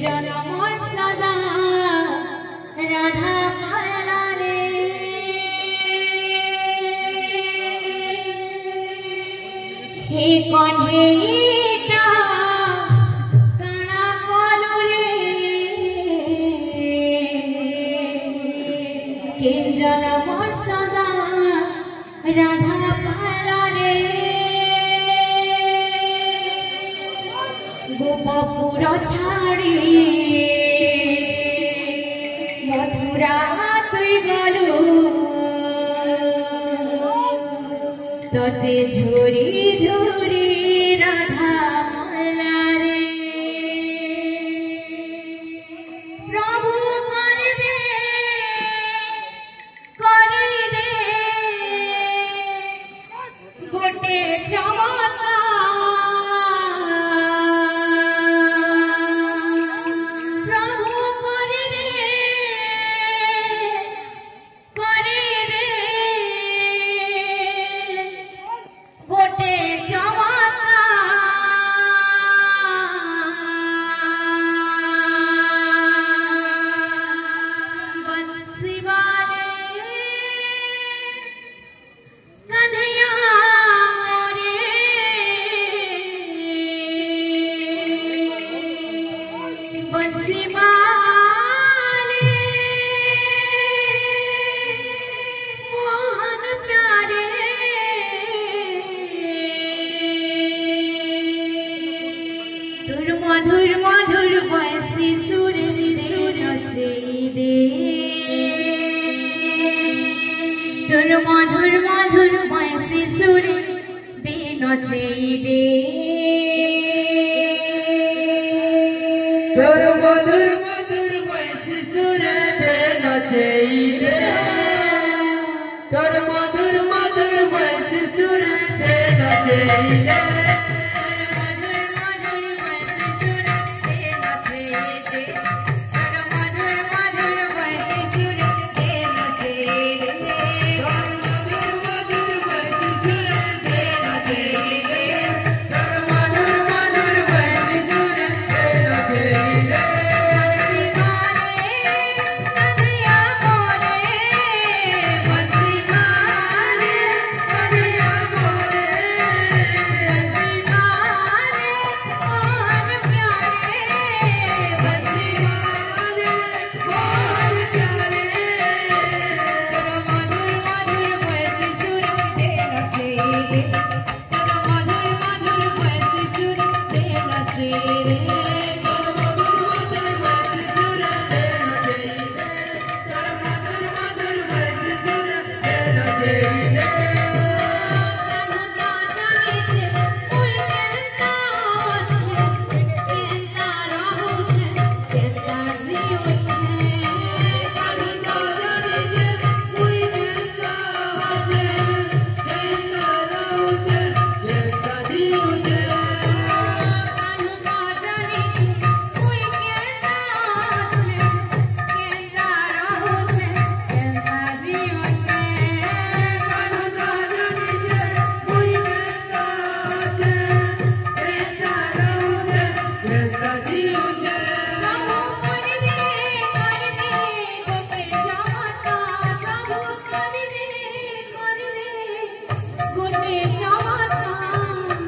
জনমর সাজা রাধা পালা রে হে কণ্ঠে ইটা কানা কলু রে কেন জনমর সাজা রাধা পালা রে গোপপুর ছাড়ি মথুরা তুই গলু ততে ঝুরি ঝুরি রাধা মালা রে প্রভু করে দে গোটে চমৎকার मधुर मधुर बंसी सुर दे नचे दे तोर मधुर मधुर बंसी सुर दे नचे दे तोर मधुर मधुर बंसी सुर दे नचे दे तोर मधुर मधुर बंसी सुर दे नचे दे Brasil.